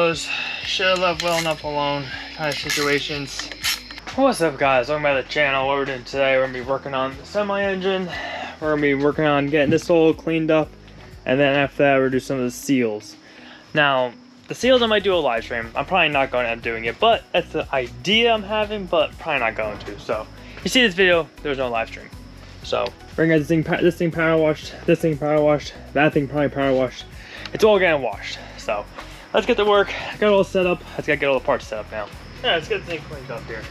those should have left well enough alone kind of situations. What's up, guys? Welcome back to the channel. What we're doing today, we're gonna be working on the semi-engine. We're gonna be working on getting this all cleaned up, and then after that we're gonna do some of the seals. Now the seals I might do a live stream. I'm probably not going to end up doing it, but that's the idea I'm having, but probably not going to. So you see this video, there's no live stream. So we're gonna get this thing power washed, this thing power washed, that thing probably power washed. It's all getting washed. So let's get to work. I got it all set up. Let's get all the parts set up now. Yeah, let's get the thing cleaned up here.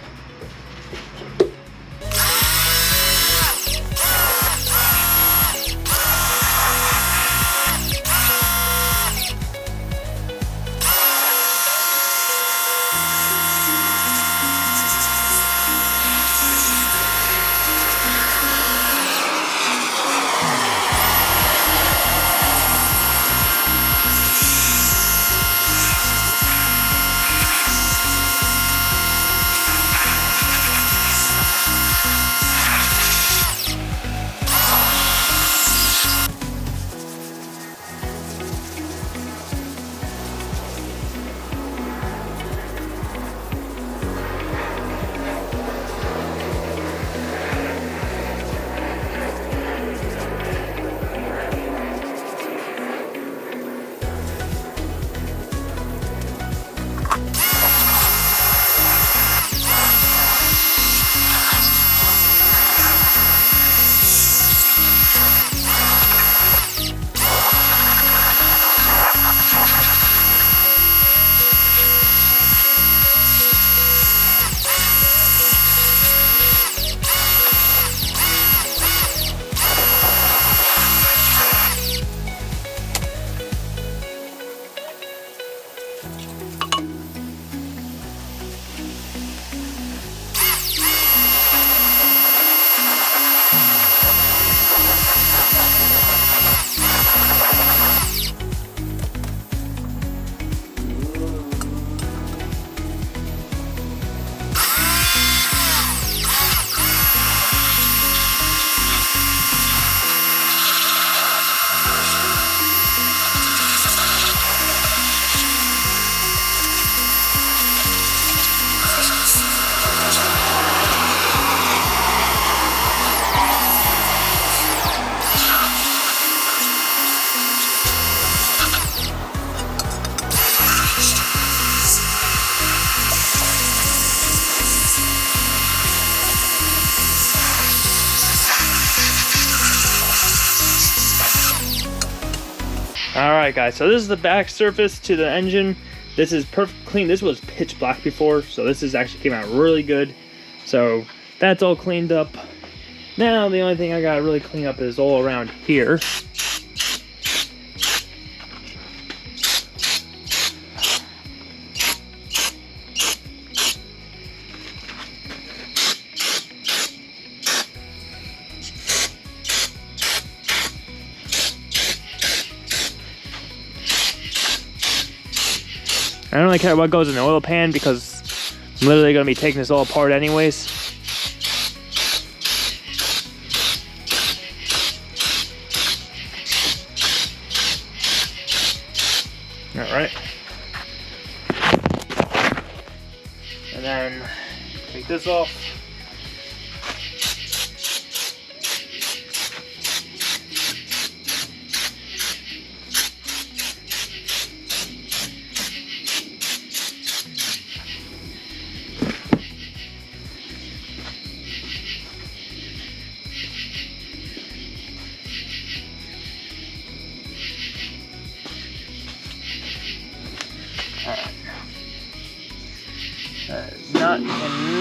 Alright guys, so this is the back surface to the engine. This is perfect clean. This was pitch black before, so this is actually came out really good. So that's all cleaned up. Now the only thing I gotta really clean up is all around here. I don't really care what goes in the oil pan because I'm literally going to be taking this all apart anyways. Alright. And then take this off.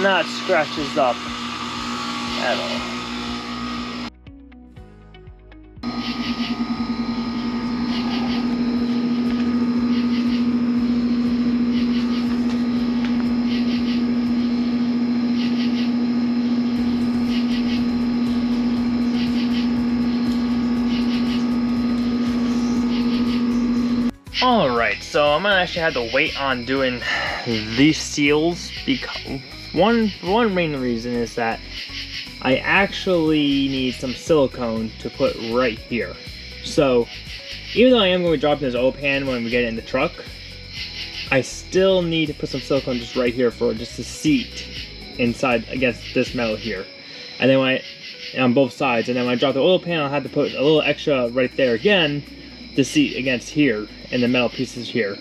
Cannot scratch this up at all. Alright, so I'm gonna actually have to wait on doing these seals because one main reason is that I actually need some silicone to put right here. So even though I am going to be dropping this oil pan when we get it in the truck, I still need to put some silicone just right here for just a seat inside against this metal here. And then on both sides, and then when I drop the oil pan, I'll have to put a little extra right there again to seat against here and the metal pieces here.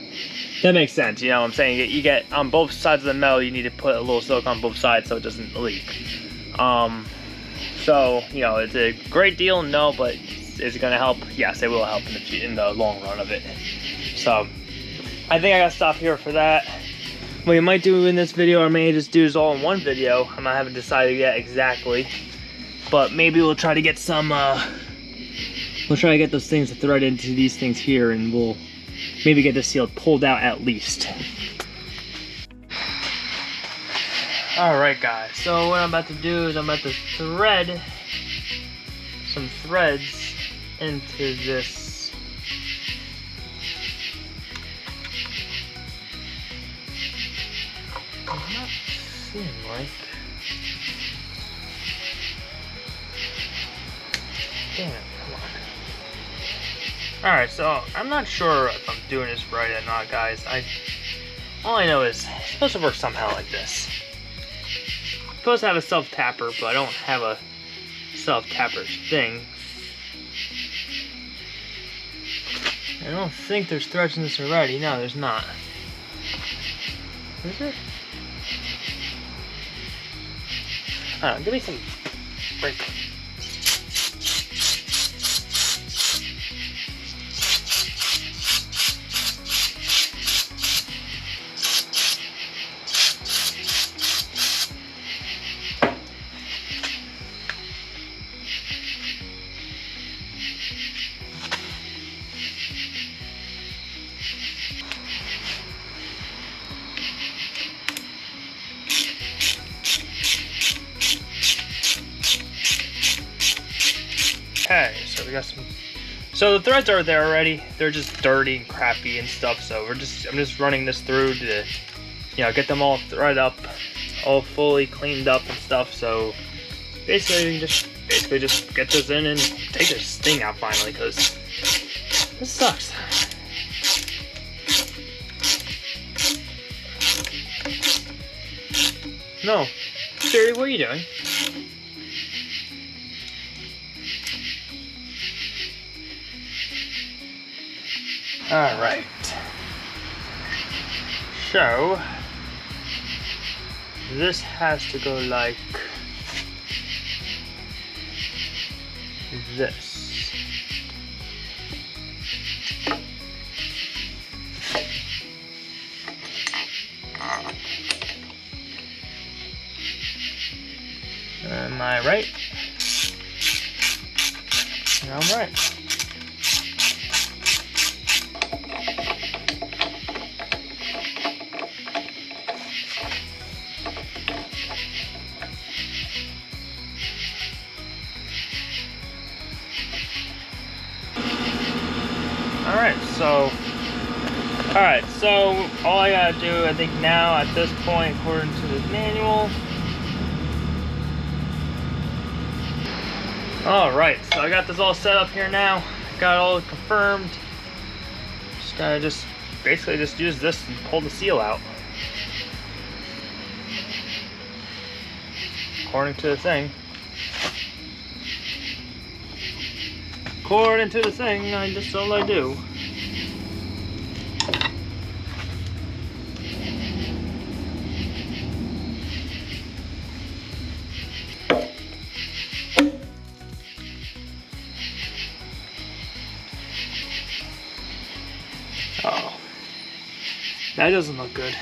That makes sense, you know what I'm saying? You get on both sides of the metal, you need to put a little silicone on both sides so it doesn't leak. So, you know, it's a great deal, no, but is it gonna help? Yes, it will help in the long run of it. So, I think I gotta stop here for that. What you might do in this video, or may just do this all in one video. I haven't decided yet exactly. But maybe we'll try to get some, we'll try to get those things to thread into these things here, and we'll maybe get the seal pulled out at least. Alright guys, so what I'm about to do is I'm about to thread some threads into this I'm not seeing like damn it, come on. Alright, so I'm not sure if I'm doing this right or not, guys. All I know is it's supposed to work somehow like this. I'm supposed to have a self-tapper, but I don't have a self-tapper thing. I don't think there's threads in this already. No, there's not. Is there? I don't know, give me some break. Okay, so we got some. So the threads are there already. They're just dirty and crappy and stuff. So I'm just running this through to, you know, get them all threaded up, all fully cleaned up and stuff. So basically, just get this in and take this thing out finally, because this sucks. No, Siri, what are you doing? Alright, so this has to go like this. Am I right? I'm right. Alright, so all I gotta do, I think now at this point, according to the manual. Alright, so I got this all set up here now. Got it all confirmed. Just gotta basically use this and pull the seal out. According to the thing. According to the thing, that's all I do. Oh, that doesn't look good.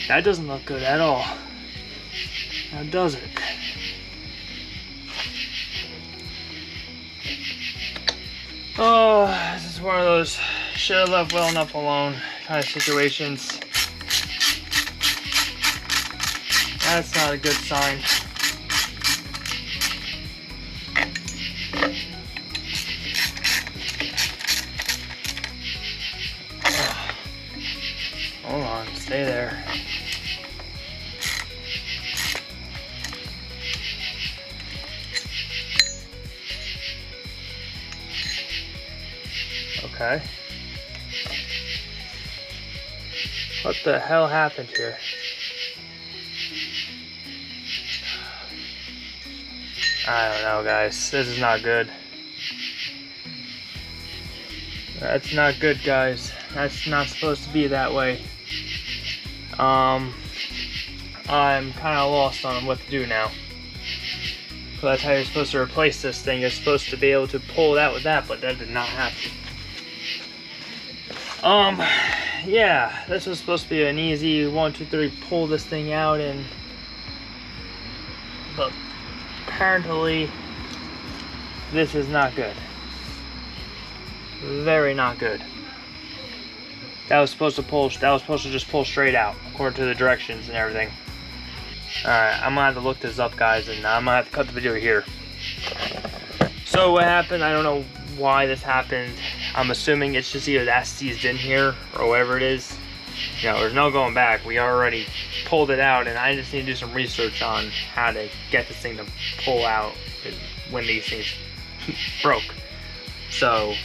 That doesn't look good at all. Now does it? Oh, this is one of those should have left well enough alone kind of situations. That's not a good sign. Oh. Hold on, stay there. Okay. What the hell happened here? I don't know, guys. This is not good. That's not good, guys. That's not supposed to be that way. I'm kind of lost on what to do now. So that's how you're supposed to replace this thing. You're supposed to be able to pull it out with that, but that did not happen. Yeah, this was supposed to be an easy 1, 2, 3 pull this thing out, and but apparently this is not good. Very not good. That was supposed to just pull straight out according to the directions and everything. Alright, I'm gonna have to look this up, guys, and I'm gonna have to cut the video here. So what happened, I don't know why this happened. I'm assuming it's just either that seized in here or whatever it is. You know, there's no going back. We already pulled it out, and I just need to do some research on how to get this thing to pull out when these things broke. So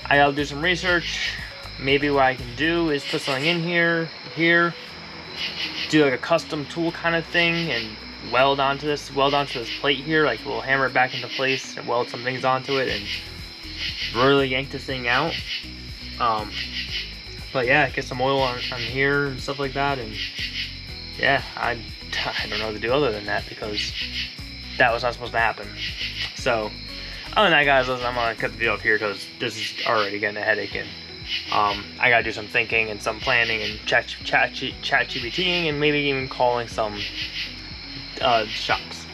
I gotta do some research. Maybe what I can do is put something in here, do like a custom tool kind of thing, and weld onto this plate here, like we'll hammer it back into place and weld some things onto it and really yank this thing out. But yeah, get some oil on here and stuff like that, and yeah, I don't know what to do other than that, because that was not supposed to happen. So other than that, guys, listen, I'm gonna cut the video up here because this is already getting a headache, and I gotta do some thinking and some planning and chat GPTing, and maybe even calling some shops.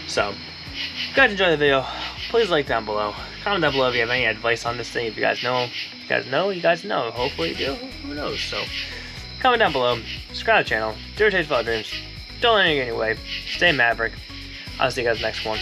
So, if you guys enjoy the video, please like down below. Comment down below if you have any advice on this thing. If you guys know, you guys know. Hopefully you do. Who knows? So, comment down below. Subscribe to the channel. Do your taste of dreams. Don't let it get in your way. Stay Maverick. I'll see you guys next one.